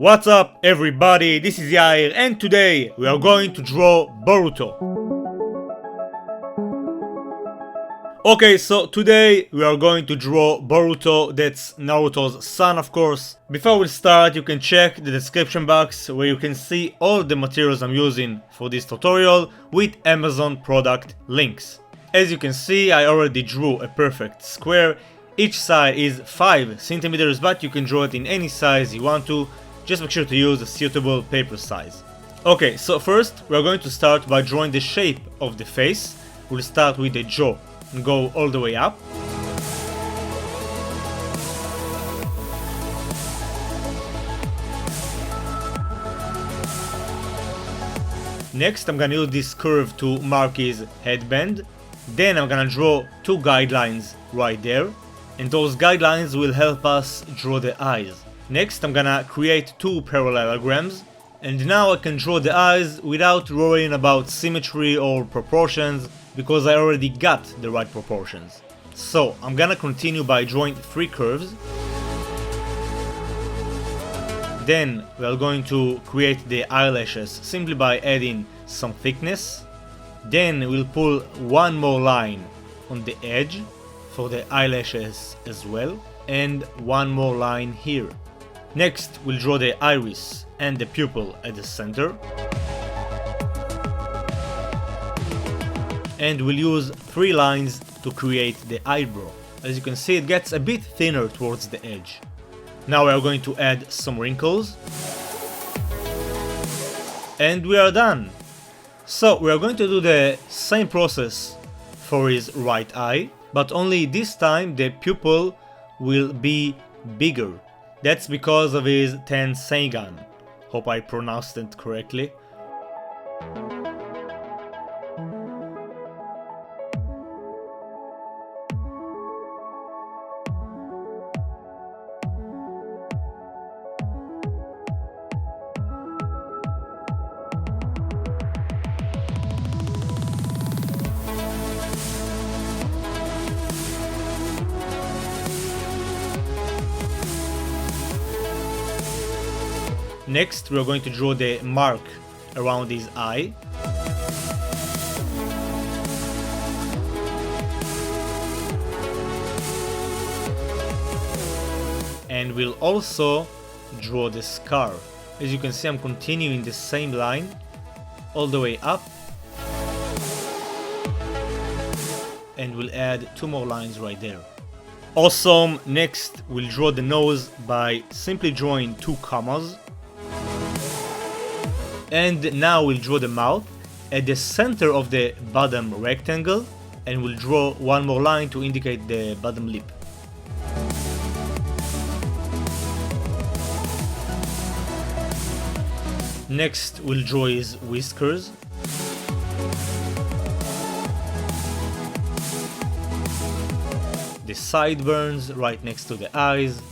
What's up everybody, this is Yair and today we are going to draw Boruto. Okay, so today we are going to draw Boruto, that's Naruto's son of course. Before we start, you can check the description box where you can see all the materials I'm using for this tutorial with Amazon product links. As you can see, I already drew a perfect square. Each side is 5 centimeters, but you can draw it in any size you want to. Just make sure to use a suitable paper size. Okay, so first we are going to start by drawing the shape of the face. We'll start with the jaw and go all the way up. Next, I'm gonna use this curve to mark his headband. Then I'm gonna draw 2 guidelines right there, and those guidelines will help us draw the eyes. Next, I'm gonna create 2 parallelograms, and now I can draw the eyes without worrying about symmetry or proportions because I already got the right proportions. So I'm gonna continue by drawing 3 curves. Then we are going to create the eyelashes simply by adding some thickness. Then we'll pull 1 more line on the edge for the eyelashes as well, and 1 more line here. Next, we'll draw the iris and the pupil at the center. And we'll use 3 lines to create the eyebrow. As you can see, it gets a bit thinner towards the edge. Now we are going to add some wrinkles. And we are done. So we are going to do the same process for his right eye, but only this time the pupil will be bigger. That's because of his Tenseigan. Hope I pronounced it correctly. Next, we are going to draw the mark around his eye. And we'll also draw the scar. As you can see, I'm continuing the same line all the way up. And we'll add 2 more lines right there. Awesome! Next, we'll draw the nose by simply drawing 2 commas. And now we'll draw the mouth at the center of the bottom rectangle, and we'll draw 1 more line to indicate the bottom lip. Next, we'll draw his whiskers. The sideburns right next to the eyes.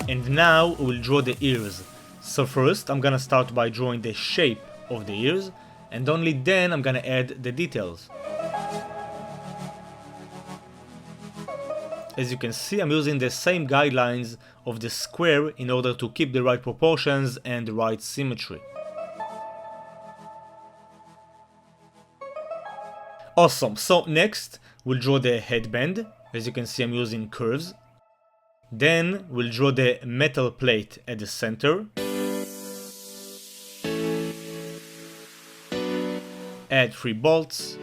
And now we'll draw the ears. So first, I'm gonna start by drawing the shape of the ears, and only then I'm gonna add the details. As you can see, I'm using the same guidelines of the square in order to keep the right proportions and the right symmetry. Awesome, so next we'll draw the headband. As you can see, I'm using curves. Then we'll draw the metal plate at the center. Add 3 bolts.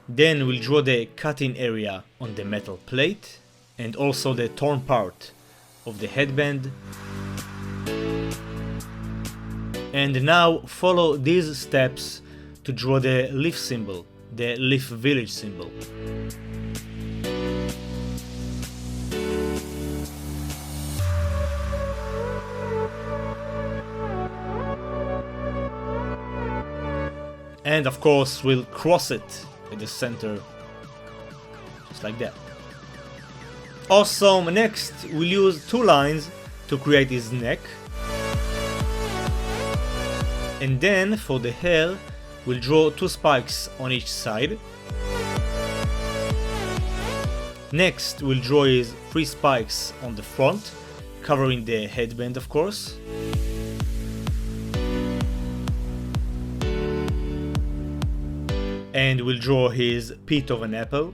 Then we'll draw the cutting area on the metal plate and also the torn part of the headband. And now follow these steps to draw the leaf symbol, the leaf village symbol. And of course, we'll cross it at the center, just like that. Awesome! Next, we'll use 2 lines to create his neck. And then, for the hair, we'll draw 2 spikes on each side. Next, we'll draw his 3 spikes on the front, covering the headband of course. And we'll draw his pit of an apple.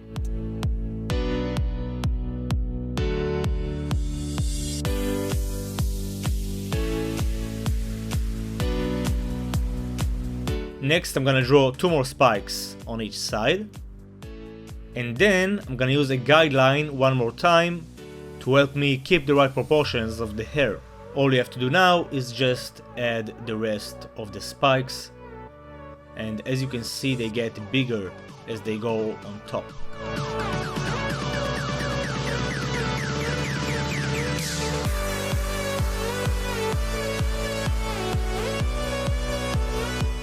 Next, I'm gonna draw 2 more spikes on each side. And then I'm gonna use a guideline one more time to help me keep the right proportions of the hair. All you have to do now is just add the rest of the spikes. And as you can see, they get bigger as they go on top.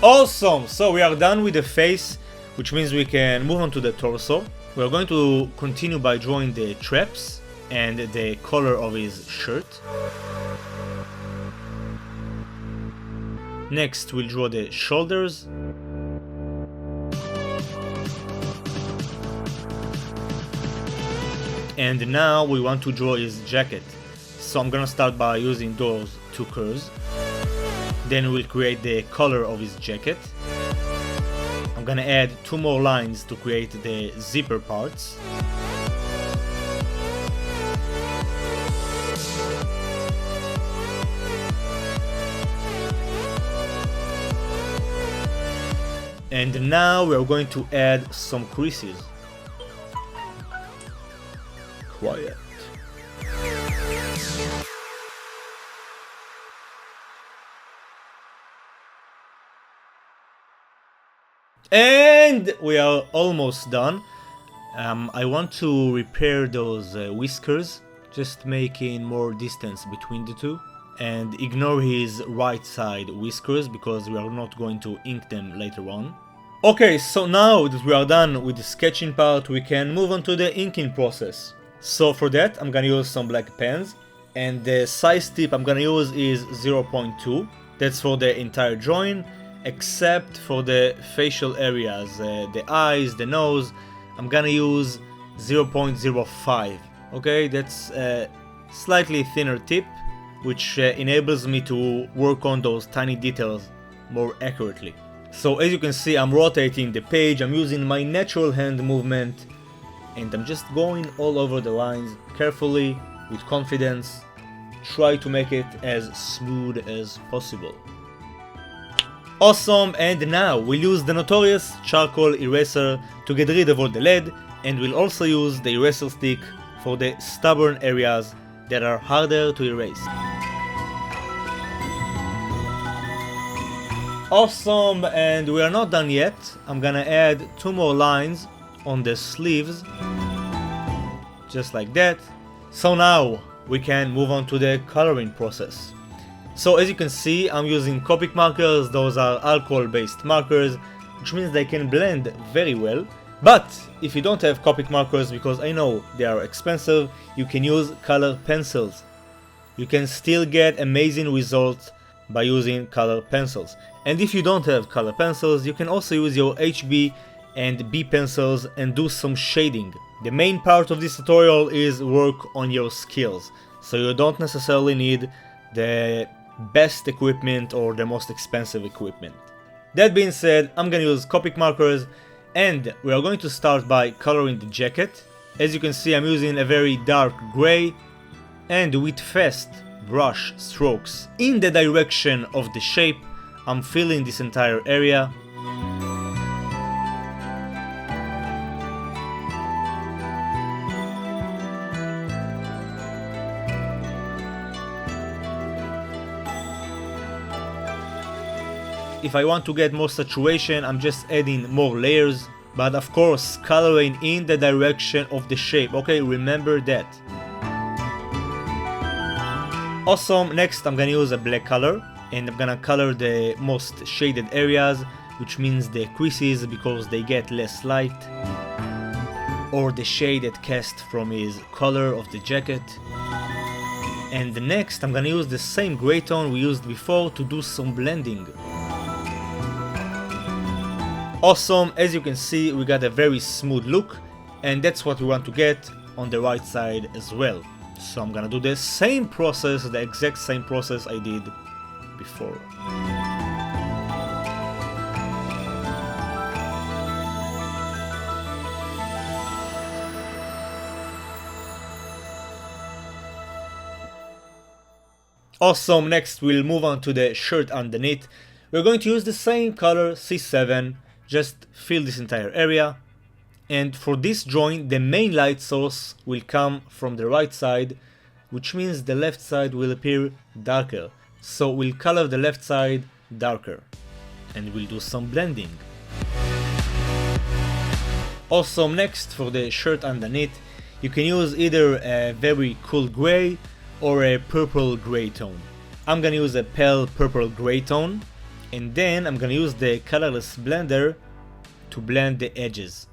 Awesome! So we are done with the face, which means we can move on to the torso. We are going to continue by drawing the traps and the color of his shirt. Next we'll draw the shoulders. And now we want to draw his jacket. So I'm gonna start by using those 2 curves. Then we'll create the color of his jacket. I'm gonna add 2 more lines to create the zipper parts. And now we are going to add some creases. Quiet. And we are almost done. I want to repair those whiskers, just making more distance between the two. And ignore his right side whiskers because we are not going to ink them later on. Okay, so now that we are done with the sketching part, we can move on to the inking process. So for that, I'm gonna use some black pens, and the size tip I'm gonna use is 0.2. That's for the entire drawing, except for the facial areas, the eyes, the nose. I'm gonna use 0.05. Okay, that's a slightly thinner tip, which enables me to work on those tiny details more accurately. So as you can see, I'm rotating the page, I'm using my natural hand movement, and I'm just going all over the lines carefully, with confidence. Try to make it as smooth as possible. Awesome, and now we'll use the notorious charcoal eraser to get rid of all the lead, and we'll also use the eraser stick for the stubborn areas that are harder to erase. Awesome, and we are not done yet. I'm gonna add 2 more lines on the sleeves, just like that. So now we can move on to the coloring process. So as you can see, I'm using Copic markers. Those are alcohol based markers, which means they can blend very well. But if you don't have Copic markers, because I know they are expensive, you can use color pencils. You can still get amazing results by using color pencils. And if you don't have color pencils, you can also use your HB and B pencils and do some shading. The main part of this tutorial is work on your skills, so you don't necessarily need the best equipment or the most expensive equipment. That being said, I'm gonna use Copic markers, and we are going to start by coloring the jacket. As you can see, I'm using a very dark gray, and with fast brush strokes in the direction of the shape, I'm filling this entire area. If I want to get more saturation, I'm just adding more layers, but of course coloring in the direction of the shape, okay, remember that. Awesome, next I'm gonna use a black color, and I'm gonna color the most shaded areas, which means the creases because they get less light, or the shade that cast from his color of the jacket. And next I'm gonna use the same gray tone we used before to do some blending. Awesome, as you can see, we got a very smooth look, and that's what we want to get on the right side as well. So I'm gonna do the same process, the exact same process I did before. Awesome, next we'll move on to the shirt underneath. We're going to use the same color C7, just fill this entire area. And for this drawing, the main light source will come from the right side, which means the left side will appear darker. So we'll color the left side darker. And we'll do some blending. Awesome, next for the shirt underneath, you can use either a very cool gray or a purple gray tone. I'm gonna use a pale purple gray tone, and then I'm gonna use the colorless blender to blend the edges.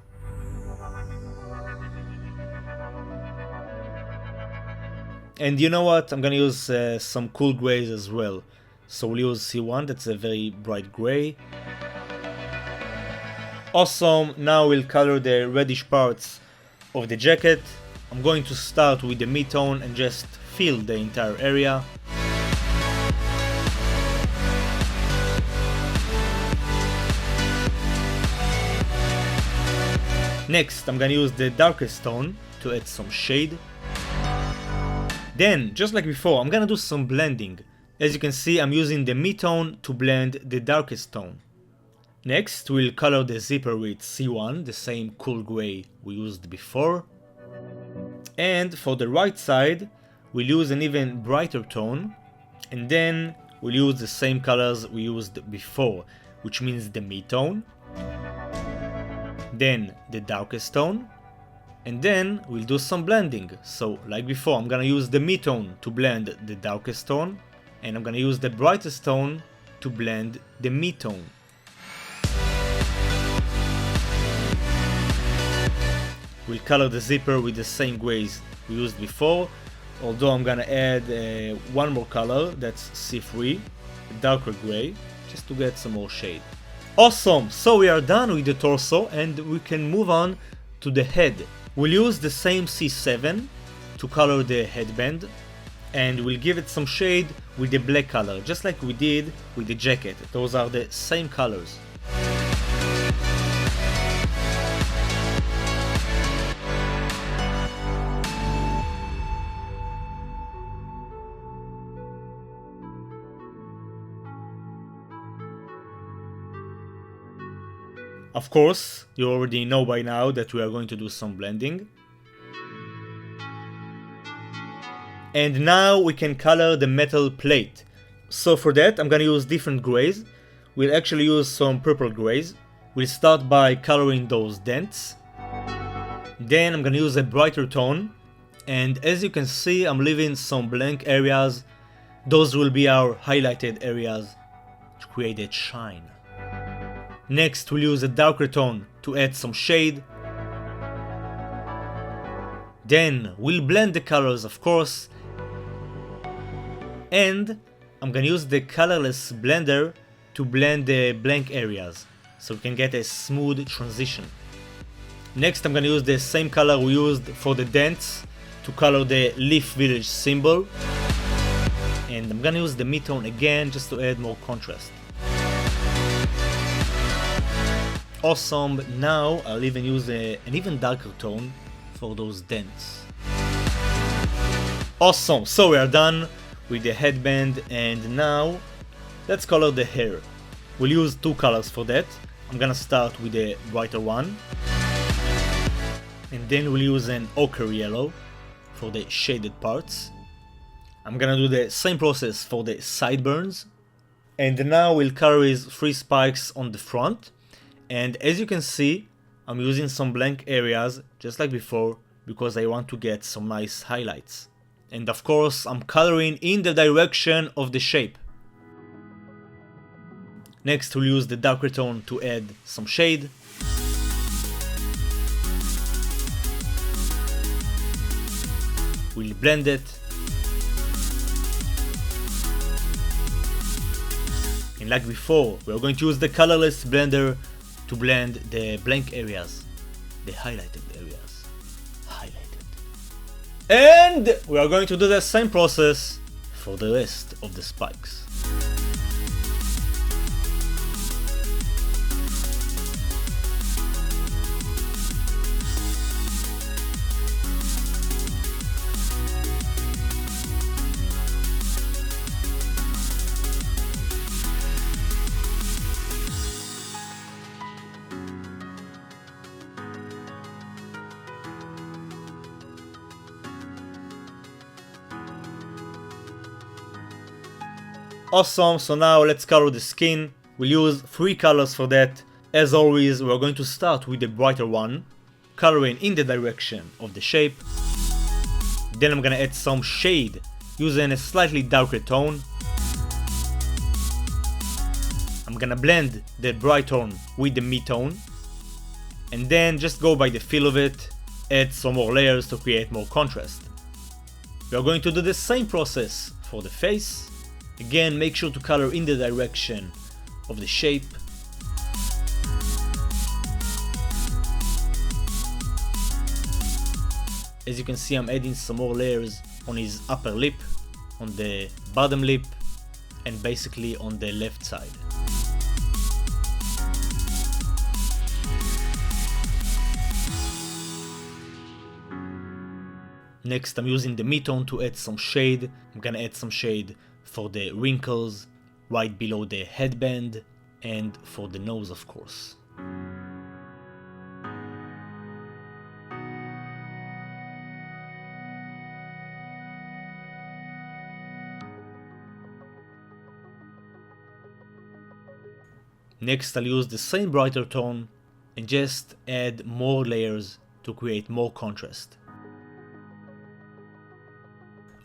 And you know what, I'm gonna use some cool grays as well. So we'll use C1, that's a very bright gray. Awesome, now we'll color the reddish parts of the jacket. I'm going to start with the mid-tone and just fill the entire area. Next, I'm gonna use the darkest tone to add some shade. Then, just like before, I'm gonna do some blending. As you can see, I'm using the mid-tone to blend the darkest tone. Next, we'll color the zipper with C1, the same cool gray we used before. And for the right side, we'll use an even brighter tone, and then we'll use the same colors we used before, which means the mid-tone, then the darkest tone, and then we'll do some blending. So like before, I'm gonna use the mid-tone to blend the darkest tone, and I'm gonna use the brightest tone to blend the mid-tone. We'll color the zipper with the same grays we used before, although I'm gonna add one more color, that's C3, a darker gray, just to get some more shade. Awesome, so we are done with the torso and we can move on to the head. We'll use the same C7 to color the headband, and we'll give it some shade with the black color, just like we did with the jacket. Those are the same colors. Of course, you already know by now that we are going to do some blending. And now we can color the metal plate. So for that, I'm gonna use different grays. We'll actually use some purple grays. We'll start by coloring those dents. Then I'm gonna use a brighter tone. And as you can see, I'm leaving some blank areas. Those will be our highlighted areas to create that shine. Next, we'll use a darker tone to add some shade. Then we'll blend the colors, of course. And I'm gonna use the colorless blender to blend the blank areas, so we can get a smooth transition. Next, I'm gonna use the same color we used for the dents to color the Leaf Village symbol. And I'm gonna use the mid-tone again just to add more contrast. Awesome, now I'll even use an even darker tone for those dents. Awesome, so we are done with the headband, and now let's color the hair. We'll use two colors for that. I'm gonna start with the brighter one, and then we'll use an ochre yellow for the shaded parts. I'm gonna do the same process for the sideburns, and now we'll color his 3 spikes on the front. And as you can see, I'm using some blank areas just like before because I want to get some nice highlights. And of course, I'm coloring in the direction of the shape. Next, we'll use the darker tone to add some shade. We'll blend it. And like before, we're going to use the colorless blender to blend the blank areas, the highlighted areas. Highlighted. And we are going to do the same process for the rest of the spikes. Awesome, so now let's color the skin. We'll use 3 colors for that. As always, we're going to start with the brighter one, coloring in the direction of the shape. Then I'm gonna add some shade using a slightly darker tone. I'm gonna blend the bright tone with the mid-tone. And then just go by the feel of it, add some more layers to create more contrast. We are going to do the same process for the face. Again, make sure to color in the direction of the shape. As you can see, I'm adding some more layers on his upper lip, on the bottom lip, and basically on the left side. Next, I'm using the mid-tone to add some shade. I'm gonna add some shade for the wrinkles, right below the headband, and for the nose, of course. Next, I'll use the same brighter tone and just add more layers to create more contrast.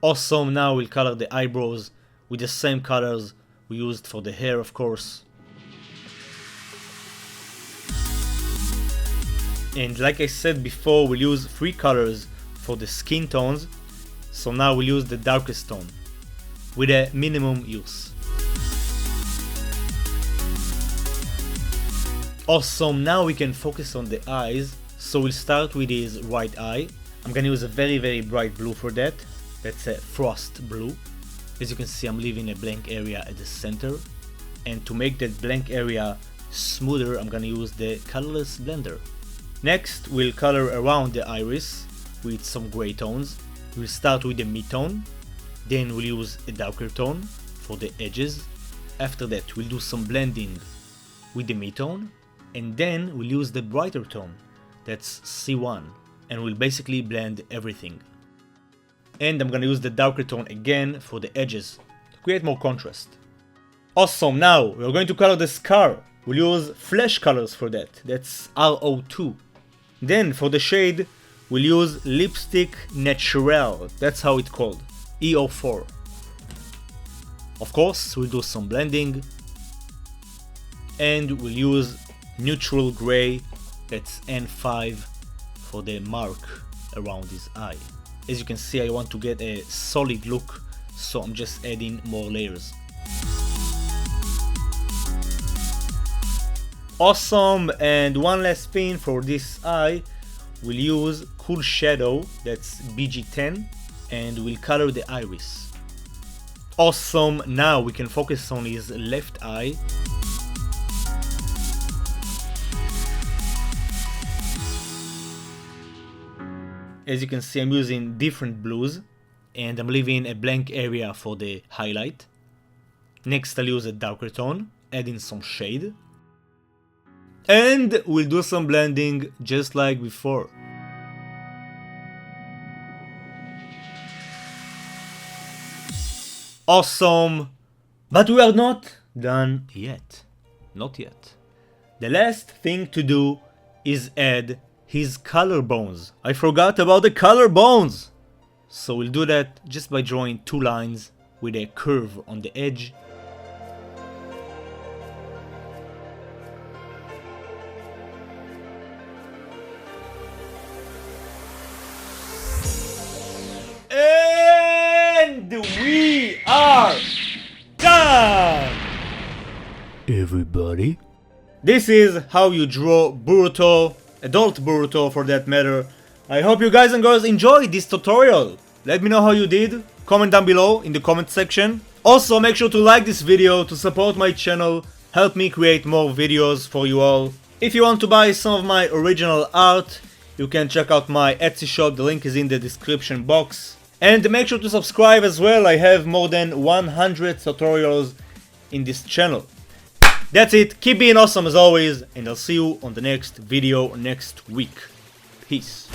Awesome, now we'll color the eyebrows with the same colors we used for the hair, of course. And like I said before, we'll use 3 colors for the skin tones. So now we'll use the darkest tone with a minimum use. Awesome, now we can focus on the eyes. So we'll start with his right eye. I'm gonna use a very bright blue for that. That's a frost blue. As you can see, I'm leaving a blank area at the center. And to make that blank area smoother, I'm gonna use the colorless blender. Next, we'll color around the iris with some gray tones. We'll start with the mid-tone. Then we'll use a darker tone for the edges. After that, we'll do some blending with the mid-tone. And then we'll use the brighter tone. That's C1. And we'll basically blend everything. And I'm gonna use the darker tone again for the edges to create more contrast. Awesome, now we're going to color the scar. We'll use flesh colors for that. That's RO2. Then for the shade, we'll use Lipstick Natural. That's how it's called. EO4. Of course, we'll do some blending. And we'll use neutral gray. That's N5 for the mark around his eye. As you can see, I want to get a solid look, so I'm just adding more layers. Awesome, and one last spin for this eye. We'll use Cool Shadow, that's BG10, and we'll color the iris. Awesome, now we can focus on his left eye. As you can see, I'm using different blues and I'm leaving a blank area for the highlight. Next, I'll use a darker tone, adding some shade. And we'll do some blending just like before. Awesome! But we are not done yet. Not yet. The last thing to do is add his collarbones. I forgot about the collarbones! So we'll do that just by drawing 2 lines with a curve on the edge. And we are done! Everybody. This is how you draw Boruto, adult Boruto for that matter, I hope you guys and girls enjoyed this tutorial. Let me know how you did. Comment down below in the comment section. Also, make sure to like this video to support my channel, help me create more videos for you all. If you want to buy some of my original art, you can check out my Etsy shop, the link is in the description box. And make sure to subscribe as well, I have more than 100 tutorials in this channel. That's it, keep being awesome as always, and I'll see you on the next video next week. Peace.